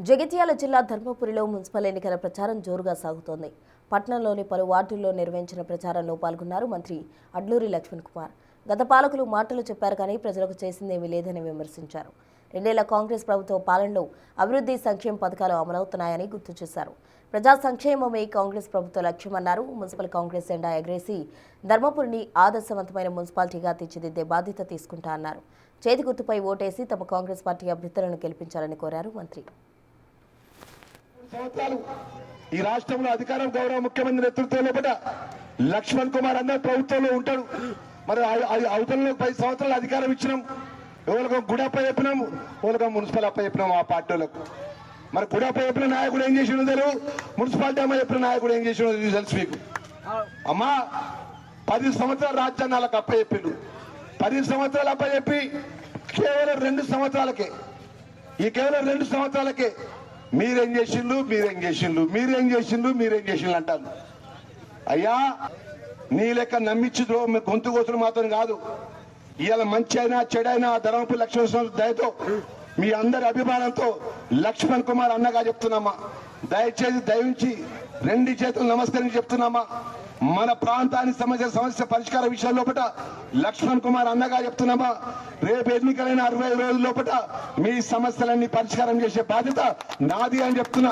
జగిత్యాల జిల్లా ధర్మపురిలో మున్సిపల్ ఎన్నికల ప్రచారం జోరుగా సాగుతోంది. పట్టణంలోని పలు వార్డుల్లో నిర్వహించిన ప్రచారంలో పాల్గొన్నారు మంత్రి అడ్లూరి లక్ష్మణ్ కుమార్. గత పాలకులు మాటలు చెప్పారు కానీ ప్రజలకు చేసిందేమీ లేదని విమర్శించారు. 2 ఏళ్ల కాంగ్రెస్ ప్రభుత్వ పాలనలో అభివృద్ధి సంక్షేమ పథకాలు అమలవుతున్నాయని గుర్తు చేశారు. ప్రజా సంక్షేమమే కాంగ్రెస్ ప్రభుత్వ లక్ష్యమన్నారు. మున్సిపల్ కాంగ్రెస్ జెండా ఎగరేసి ధర్మపురిని ఆదర్శవంతమైన మున్సిపాలిటీగా తీర్చిదిద్దే బాధ్యత తీసుకుంటా అన్నారు. చేతి గుర్తుపై ఓటేసి తమ కాంగ్రెస్ పార్టీ అభ్యర్థులను గెలిపించాలని కోరారు మంత్రి. ఈ రాష్ట్రంలో అధికారం గౌరవ ముఖ్యమంత్రి నేతృత్వంలో లక్ష్మణ్ కుమార్ అన్న ప్రభుత్వంలో ఉంటాడు. మరి అవతలలో 10 సంవత్సరాలు అధికారం ఇచ్చినాం. ఎవరికో గుడప్ప చెప్పినాం, ఎవరికో మున్సిపల్ అప్ప చెప్పినాం ఆ పార్టీలకు. మరి గుడప్ప చెప్పిన నాయకుడు ఏం చేసిండో తెలుసు, మున్సిపాలిటీ అమ్మ చెప్పిన నాయకుడు ఏం చేసిండో తెలుసు మీకు. అమ్మా 10 సంవత్సరాలు రాజ్యాంగాలకు అప్ప చెప్పిండు. 10 సంవత్సరాలు అప్ప చెప్పి కేవలం 2 సంవత్సరాలకే కేవలం 2 సంవత్సరాలకే మీరేం చేసిండు అంటారు. అయ్యా నీ లెక్క నమ్మించి గొంతు కోసులు మాత్రం కాదు. ఇవాళ మంచి అయినా చెడైనా ధర్మపురి లక్ష్మణ దయతో మీ అందరి అభిమానంతో లక్ష్మణ్ కుమార్ అన్నగా చెప్తున్నామా. దయచేసి దయించి 2 చేతులు నమస్కరించి చెప్తున్నామా. మన ప్రాంతానికి సమస్య పరిష్కార విషయాల లోపల లక్ష్మణ్ కుమార్ అన్నగా చెప్తున్నామా. రేపు ఎన్నికలైన 60 రోజుల లోపల మీ సమస్యలన్నీ పరిష్కారం చేసే బాధ్యత నాది అని చెప్తున్నా.